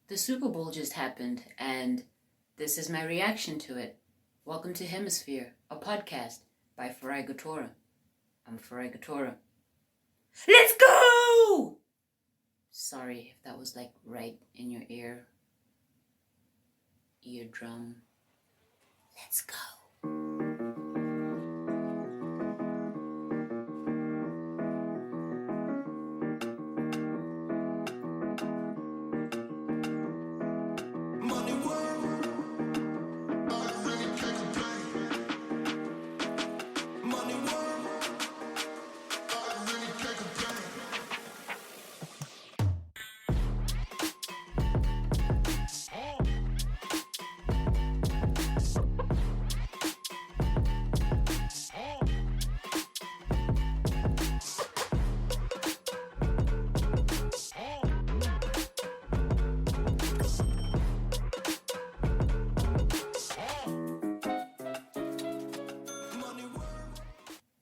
The Super Bowl just happened, and this is my reaction to it. Welcome to Hemisphere, a podcast by Farai Gatora. I'm Farai Gatora. Let's go! Sorry if that was like right in your eardrum. Let's go.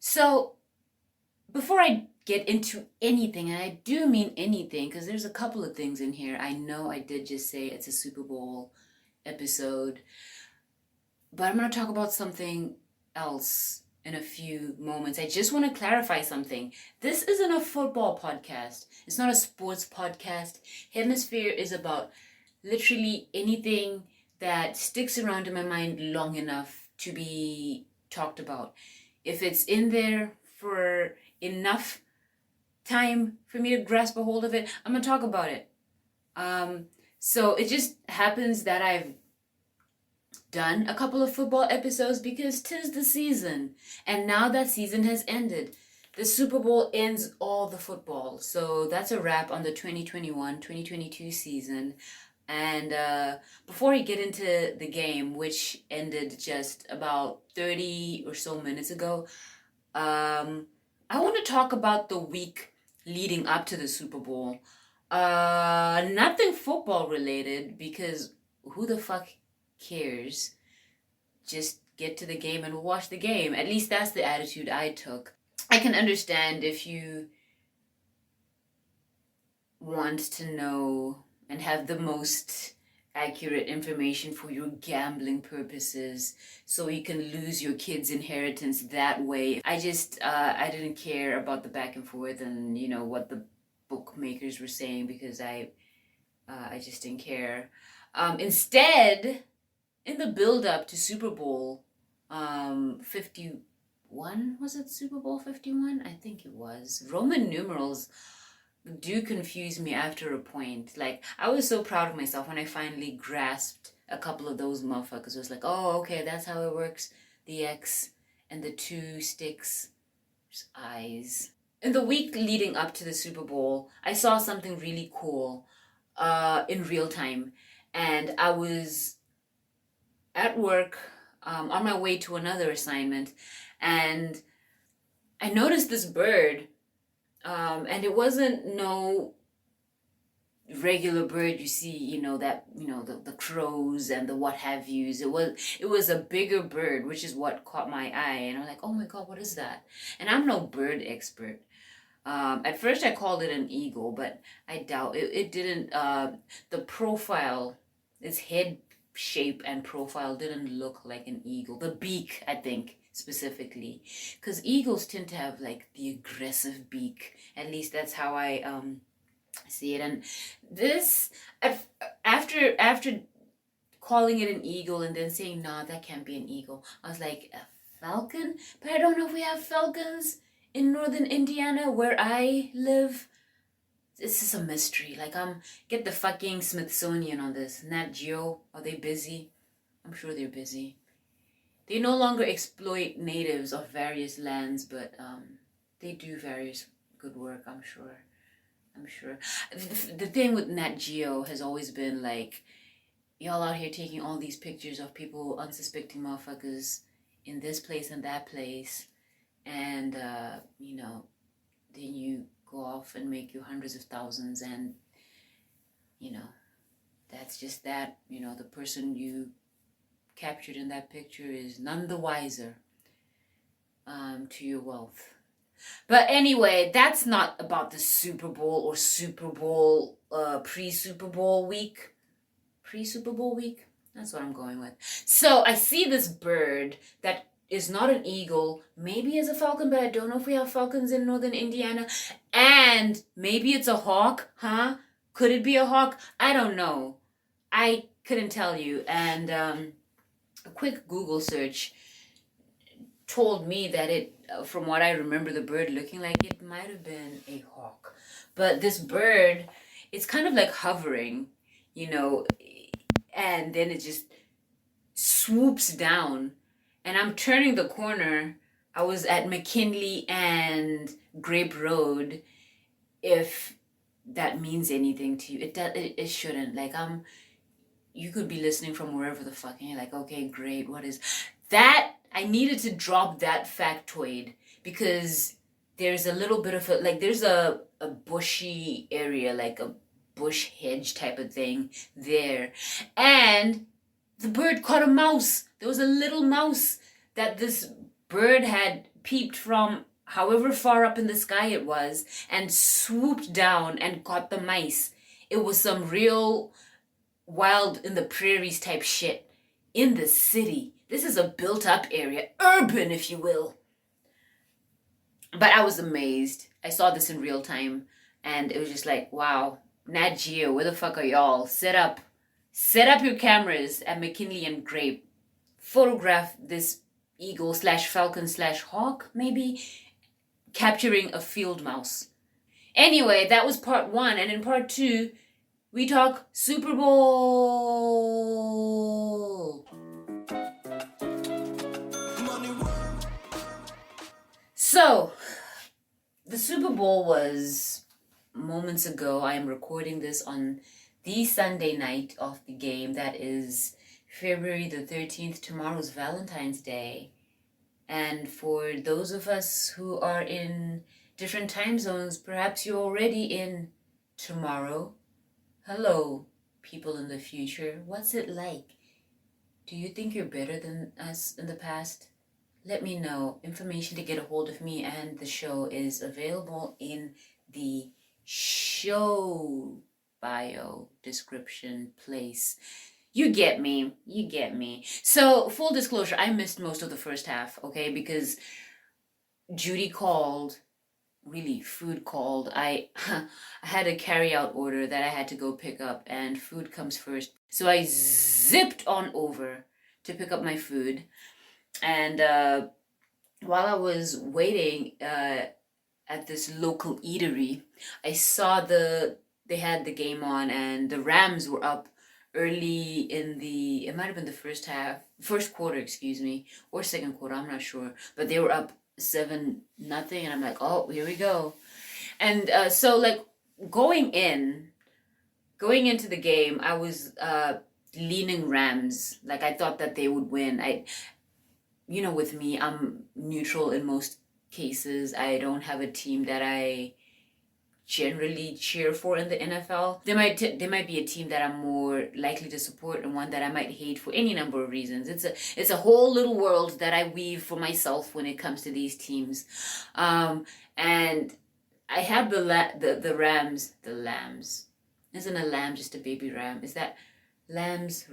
So, before I get into anything, and I do mean anything, because there's a couple of things in here. I know I did just say it's a Super Bowl episode, but I'm going to talk about something else in a few moments. I just want to clarify something. This isn't a football podcast. It's not a sports podcast. Hemisphere is about literally anything that sticks around in my mind long enough to be talked about. If it's in there for enough time for me to grasp a hold of it, I'm going to talk about it. So it just happens that I've done a couple of football episodes because 'tis the season. And now that season has ended. The Super Bowl ends all the football. So that's a wrap on the 2021-2022 season. And before I get into the game, which ended just about 30 or so minutes ago, I want to talk about the week leading up to the Super Bowl. Nothing football related, because who the fuck cares? Just get to the game and watch the game. At least that's the attitude I took. I can understand if you want to know and have the most accurate information for your gambling purposes so you can lose your kids' inheritance that way. I didn't care about the back and forth and, what the bookmakers were saying, because I just didn't care. Instead, in the build-up to Super Bowl 51, was it Super Bowl 51? I think it was. Roman numerals do confuse me after a point. Like, I was so proud of myself when I finally grasped a couple of those motherfuckers. It was like, oh, okay, that's how it works. The X and the two sticks, there's eyes. In the week leading up to the Super Bowl, I saw something really cool in real time. And I was at work on my way to another assignment, and I noticed this bird. And it wasn't no regular bird you see, the crows and the what have yous. It was a bigger bird, which is what caught my eye. And I'm like, oh my God, what is that? And I'm no bird expert. At first I called it an eagle, but I doubt it didn't, the profile, its head shape and profile didn't look like an eagle. The beak, I think, specifically, because eagles tend to have like the aggressive beak. At least that's how I see it. And this, after calling it an eagle and then saying, nah, that can't be an eagle, I was like, a falcon? But I don't know if we have falcons in northern Indiana where I live. This is a mystery. Like, get the fucking Smithsonian on this. Nat Geo, are they busy? I'm sure they're busy. They no longer exploit natives of various lands, but they do various good work, I'm sure. The thing with Nat Geo has always been like, y'all out here taking all these pictures of people, unsuspecting motherfuckers in this place and that place, and, then you go off and make you hundreds of thousands, and, that's just that. The person you captured in that picture is none the wiser to your wealth. But anyway, that's not about the Super Bowl or Super Bowl pre-Super Bowl week. pre-Super Bowl week. That's what I'm going with. So I see this bird that is not an eagle. Maybe it's a falcon, but I don't know if we have falcons in northern Indiana. And maybe it's a hawk, huh? Could it be a hawk? I don't know. I couldn't tell you. And a quick Google search told me that it, from what I remember the bird looking like, it might have been a hawk. But this bird, it's kind of like hovering, you know, and then it just swoops down. And I'm turning the corner. I was at McKinley and Grape Road. If that means anything to you, it shouldn't. Like, you could be listening from wherever the fuck, and you're like, okay, great, what is that? I needed to drop that factoid because there's a little bit of a, like, there's a bushy area, like a bush hedge type of thing there. And the bird caught a mouse. There was a little mouse that this bird had peeped from however far up in the sky it was and swooped down and caught the mice. It was some real wild in the prairies type shit in the city. This is a built up area, urban if you will. But I was amazed. I saw this in real time and it was just like, wow, Nat Geo, where the fuck are y'all? Set up your cameras at McKinley and Grape. Photograph this eagle slash falcon slash hawk, maybe, capturing a field mouse. Anyway, that was part 1. And in part 2, we talk Super Bowl. So, the Super Bowl was moments ago. I am recording this on the Sunday night of the game. That is February the 13th. Tomorrow's Valentine's Day. And for those of us who are in different time zones, perhaps you're already in tomorrow. Hello, people in the future. What's it like? Do you think you're better than us in the past? Let me know. Information to get a hold of me and the show is available in the show bio description place. You get me. So, full disclosure, I missed most of the first half, okay? Because Judy called, really, food called. I had a carry-out order that I had to go pick up, and food comes first. So I zipped on over to pick up my food. And while I was waiting at this local eatery, I saw they had the game on, and the Rams were up early in it might have been the first quarter, or second quarter, I'm not sure, but they were up 7-0, and I'm like, oh, here we go. And so, like, going into the game, I was leaning Rams. Like, I thought that they would win. With me, I'm neutral in most cases. I don't have a team that I generally cheer for in the NFL. There might be a team that I'm more likely to support and one that I might hate for any number of reasons. It's a whole little world that I weave for myself when it comes to these teams. And I have the Rams, the lambs. Isn't a lamb just a baby ram? Is that rams?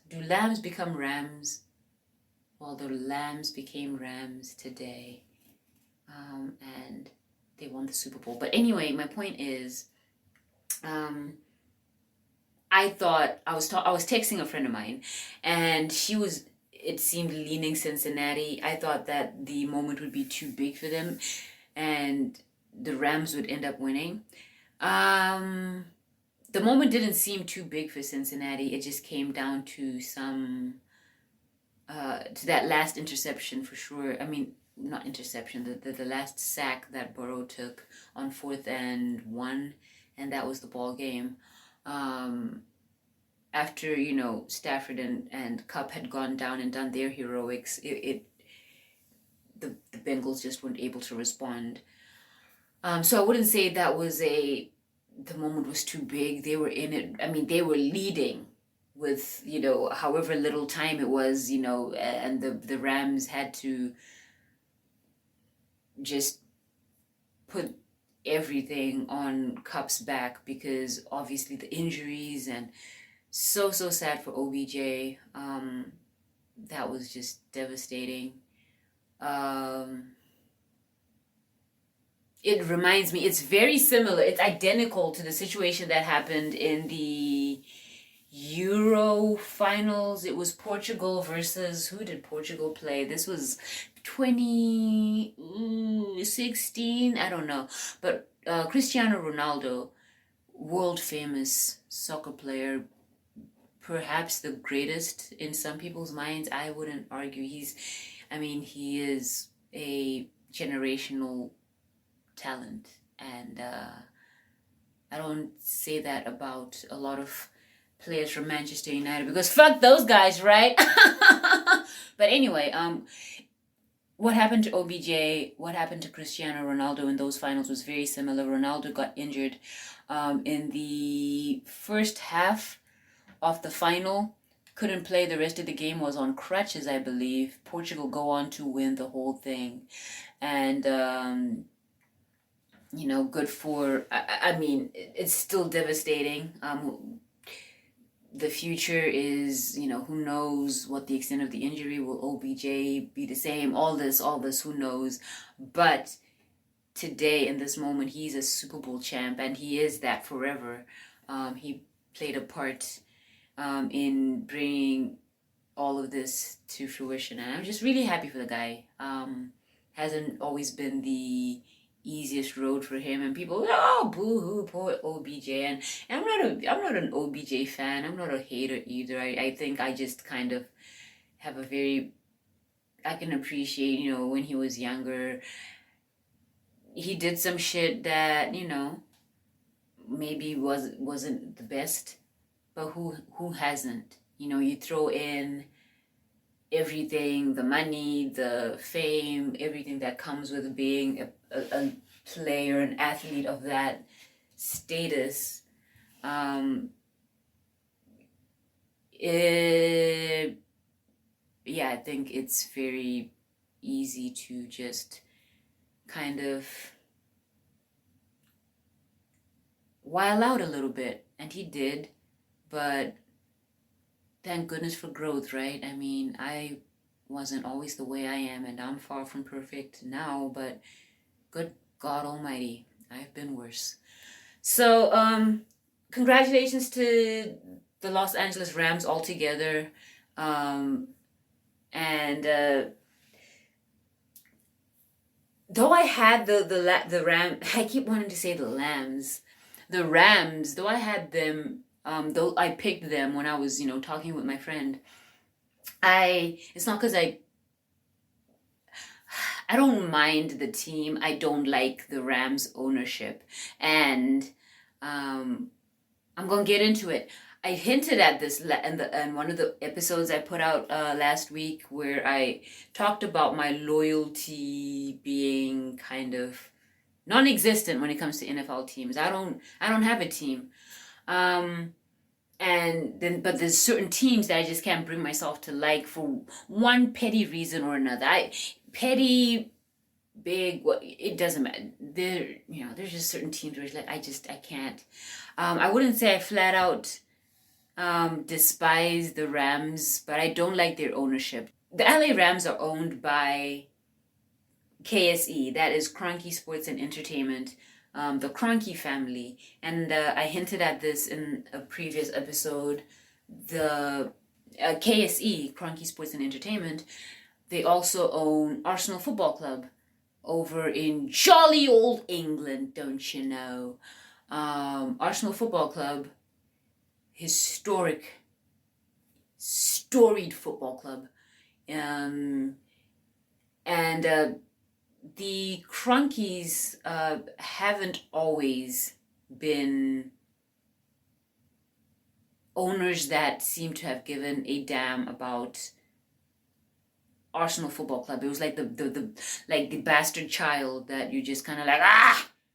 Do lambs become rams? Well, the lambs became rams today. And they won the Super Bowl. But anyway, my point is, I thought I was texting a friend of mine, and it seemed leaning Cincinnati. I thought that the moment would be too big for them, and the Rams would end up winning. The moment didn't seem too big for Cincinnati. It just came down to to that last interception for sure. I mean, not interception, the last sack that Burrow took on 4th and 1, and that was the ball game. After, Stafford and Kupp had gone down and done their heroics, the Bengals just weren't able to respond. So I wouldn't say that was the moment was too big. They were in it. I mean, they were leading with, however little time it was, and the Rams had to just put everything on Kupp's back because obviously the injuries and So sad for OBJ. That was just devastating. It reminds me, it's very similar, it's identical to the situation that happened in the Euro finals. It was Portugal versus, who did Portugal play? This was 2016, I don't know. But Cristiano Ronaldo, world famous soccer player, perhaps the greatest in some people's minds. I wouldn't argue. He is a generational talent, and I don't say that about a lot of players from Manchester United, because fuck those guys, right? But anyway, what happened to OBJ, what happened to Cristiano Ronaldo in those finals was very similar. Ronaldo got injured in the first half of the final, couldn't play the rest of the game, was on crutches, I believe. Portugal go on to win the whole thing. And good for, it's still devastating. The future is, who knows what the extent of the injury. Will OBJ be the same? All this, who knows? But today, in this moment, he's a Super Bowl champ, and he is that forever. He played a part in bringing all of this to fruition, and I'm just really happy for the guy. Hasn't always been the easiest road for him, and people, oh, boo-hoo, poor OBJ, and I'm not an OBJ fan. I'm not a hater either. I think I just kind of have I can appreciate, when he was younger, he did some shit that, maybe wasn't the best, but who hasn't? You throw in everything, the money, the fame, everything that comes with being a player, an athlete of that status. I think it's very easy to just kind of while out a little bit, and he did, but thank goodness for growth, right? I wasn't always the way I am, and I'm far from perfect now, but good God Almighty, I've been worse. So, congratulations to the Los Angeles Rams altogether. Though I had the Ram, I keep wanting to say the Rams, though I had them, though I picked them when I was, talking with my friend, it's not because I don't mind the team. I don't like the Rams ownership, and I'm gonna get into it. I hinted at this in one of the episodes I put out last week, where I talked about my loyalty being kind of non-existent when it comes to NFL teams. I don't have a team. But there's certain teams that I just can't bring myself to like for one petty reason or another. It doesn't matter. There's just certain teams where it's like I can't. I wouldn't say I flat out despise the Rams, but I don't like their ownership. The LA Rams are owned by KSE, that is Kroenke Sports and Entertainment. The Kroenke family, and I hinted at this in a previous episode. The KSE, Kroenke Sports and Entertainment, they also own Arsenal Football Club over in jolly old England, don't you know? Arsenal Football Club, storied football club, and the Kroenkes haven't always been owners that seem to have given a damn about Arsenal Football Club. It was like the bastard child that you just kind of like,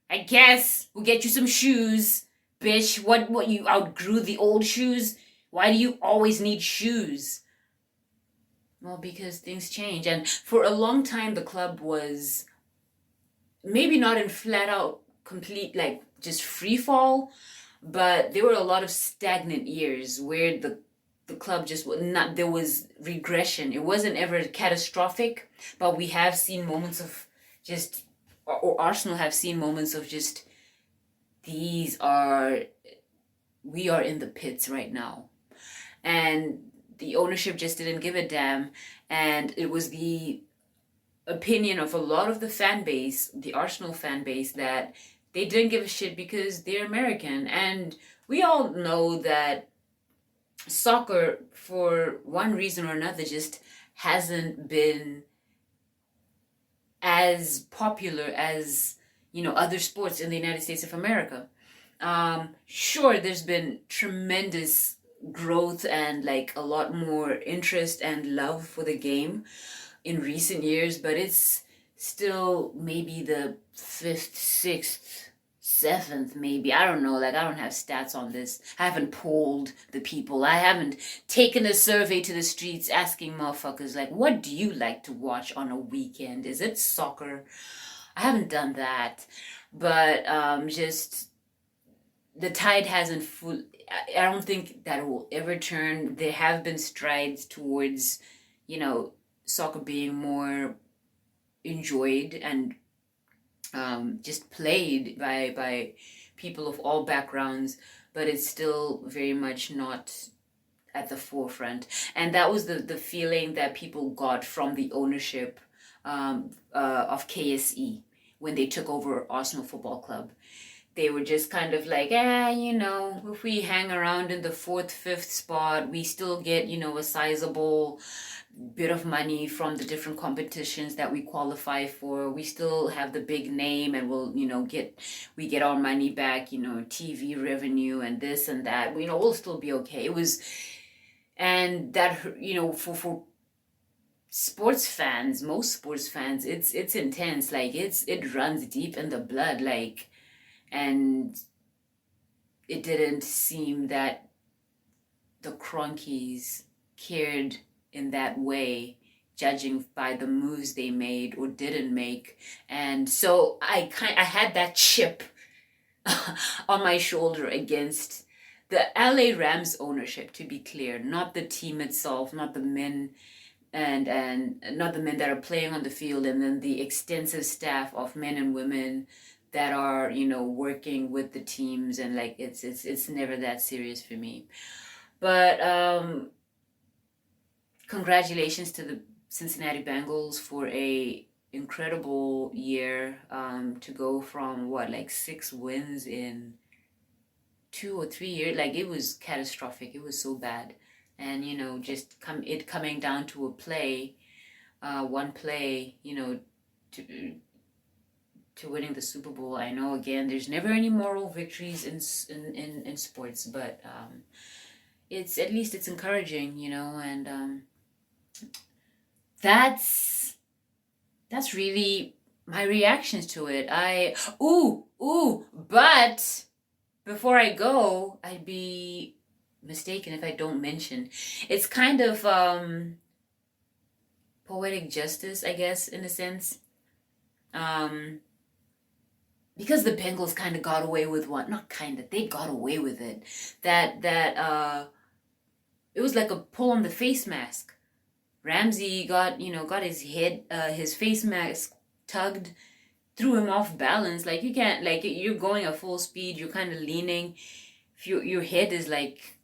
I guess we'll get you some shoes, bitch. What you outgrew the old shoes? Why do you always need shoes? Well, because things change. And for a long time, the club was maybe not in flat out complete, like just free fall, but there were a lot of stagnant years where the club just was not, there was regression. It wasn't ever catastrophic, but we have seen moments of just, or Arsenal have seen moments of just, these are, we are in the pits right now. And the ownership just didn't give a damn. And it was the opinion of a lot of the fan base, the Arsenal fan base, that they didn't give a shit because they're American. And we all know that soccer, for one reason or another, just hasn't been as popular as, other sports in the United States of America. Sure, there's been tremendous growth and like a lot more interest and love for the game in recent years, but it's still maybe the fifth, sixth, seventh, maybe. I don't know. Like, I don't have stats on this. I haven't polled the people. I haven't taken a survey to the streets asking motherfuckers, like, what do you like to watch on a weekend? Is it soccer? I haven't done that. But just the tide hasn't full. I don't think that it will ever turn. There have been strides towards, soccer being more enjoyed and just played by people of all backgrounds, but it's still very much not at the forefront. And that was the feeling that people got from the ownership of KSE when they took over Arsenal Football Club. They were just kind of like, if we hang around in the fourth, fifth spot, we still get, a sizable bit of money from the different competitions that we qualify for. We still have the big name, and we'll, we get our money back, TV revenue and this and that. We'll still be okay. It was, and that, for sports fans, most sports fans, it's intense. Like, it runs deep in the blood, like. And it didn't seem that the Cronkies cared in that way, judging by the moves they made or didn't make. And so I had that chip on my shoulder against the LA Rams ownership, to be clear, not the team itself, not the men and not the men that are playing on the field, and then the extensive staff of men and women that are, working with the teams, and like it's never that serious for me. But congratulations to the Cincinnati Bengals for a incredible year, to go from 6 wins in 2 or 3 years. Like, it was catastrophic. It was so bad. And just coming down to a play, one play, to winning the Super Bowl. I know, again, there's never any moral victories in sports, but it's, at least it's encouraging, and that's really my reactions to it. But before I go, I'd be mistaken if I don't mention, it's kind of poetic justice, I guess, in a sense. Because the Bengals kind of got away with they got away with it. That it was like a pull on the face mask. Ramsey got his head, his face mask tugged, threw him off balance. Like, you can't, like, you're going at full speed, you're kind of leaning. If your head is like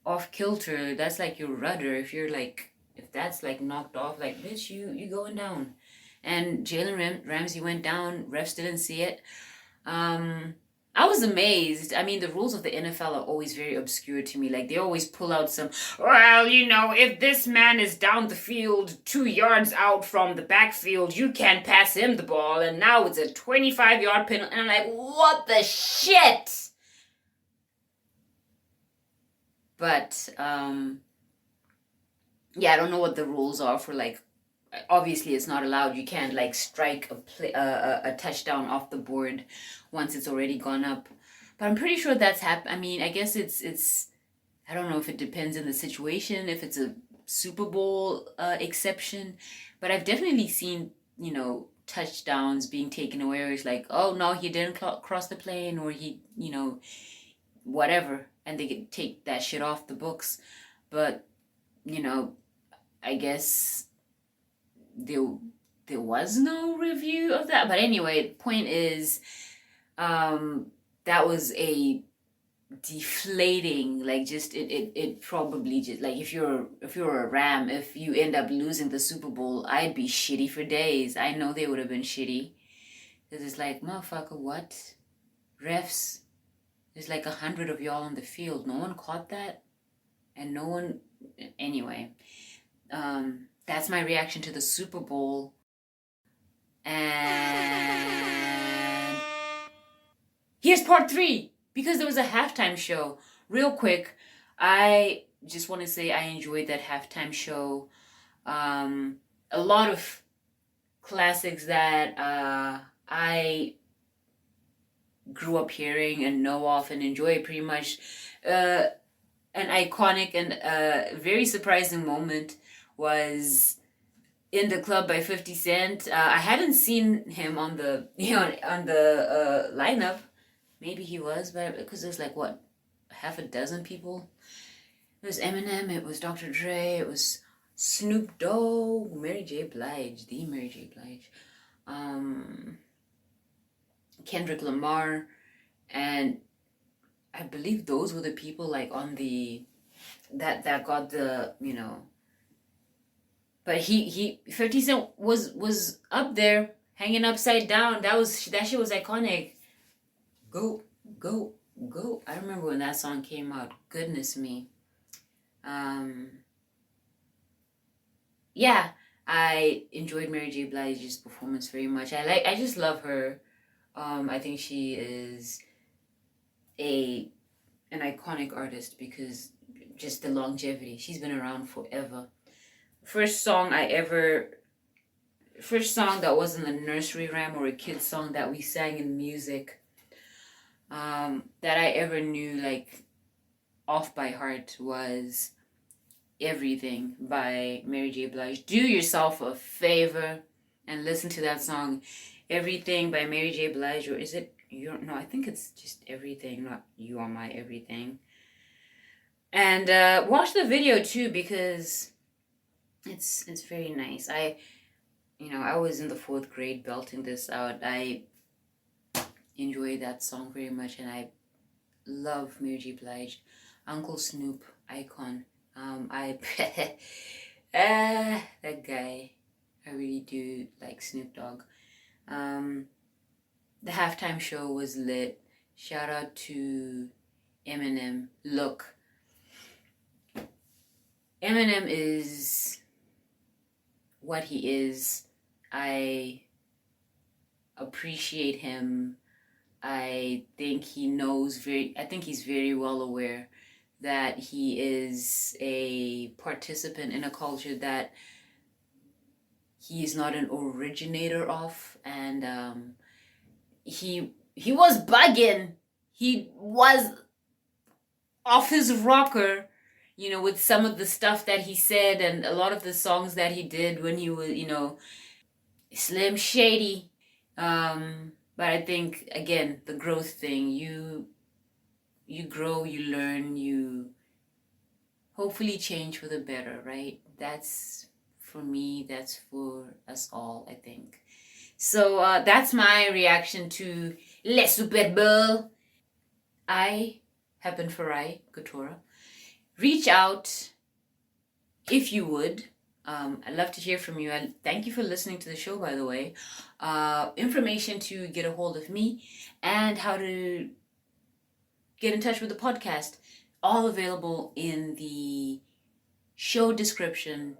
off kilter, that's like your rudder. If that's like knocked off, like, bitch, you going down. And Jalen Ramsey went down. Refs didn't see it. I was amazed. I mean, the rules of the NFL are always very obscure to me. Like, they always pull out some, if this man is down the field 2 yards out from the backfield, you can't pass him the ball. And now it's a 25-yard penalty. And I'm like, what the shit? But, I don't know what the rules are for, like, obviously it's not allowed. You can't like strike a touchdown off the board once it's already gone up. But I'm pretty sure that's happened. I mean, I guess it's I don't know if it depends on the situation, if it's a Super Bowl exception, but I've definitely seen, touchdowns being taken away, or it's like, oh no, he didn't cross the plane, or he, whatever, and they could take that shit off the books. But I guess there was no review of that. But anyway, the point is, that was a deflating, like, just it probably just, like, if you're a Ram, if you end up losing the Super Bowl, I'd be shitty for days. I know they would have been shitty, because it's like, motherfucker, what? Refs, there's like 100 of y'all on the field, no one caught that, and no one, anyway. That's my reaction to the Super Bowl. And here's part 3, because there was a halftime show. Real quick, I just want to say I enjoyed that halftime show. A lot of classics that I grew up hearing and know of and enjoy pretty much. An iconic and very surprising moment was In the Club by 50 Cent. I hadn't seen him on the lineup. Maybe he was, but because there's like, what, half a dozen people? It was Eminem, it was Dr. Dre, it was Snoop Dogg, Mary J. Blige, the Mary J. Blige, Kendrick Lamar, and I believe those were the people like on the that got the, but he 50 Cent was up there hanging upside down. That shit was iconic. Go, go, go. I remember when that song came out. Goodness me. Yeah, I enjoyed Mary J. Blige's performance very much. I just love her. I think she is an iconic artist because just the longevity. She's been around forever. First song that wasn't a nursery rhyme or a kid's song that we sang in music, that I ever knew like off by heart was Everything by Mary J. Blige. Do yourself a favor and listen to that song, Everything by Mary J. Blige, or is it no, I think it's just Everything, not You Are My Everything. And watch the video too, because it's very nice. I was in the 4th grade belting this out. I enjoy that song very much, and I love Mary J. Blige. Uncle Snoop, icon. That guy, I really do like Snoop Dogg. The halftime show was lit. Shout out to Eminem. Look, Eminem is what he is. I appreciate him. I think he's very well aware that he is a participant in a culture that he is not an originator of, and he was bugging. He was off his rocker, with some of the stuff that he said and a lot of the songs that he did when he was, Slim Shady. But I think, again, the growth thing, you grow, you learn, you hopefully change for the better, right? That's for me, that's for us all, I think. So that's my reaction to Le Superbowl. I have been Farai Couture. Reach out if you would. I'd love to hear from you. And thank you for listening to the show, by the way. Information to get a hold of me and how to get in touch with the podcast, all available in the show description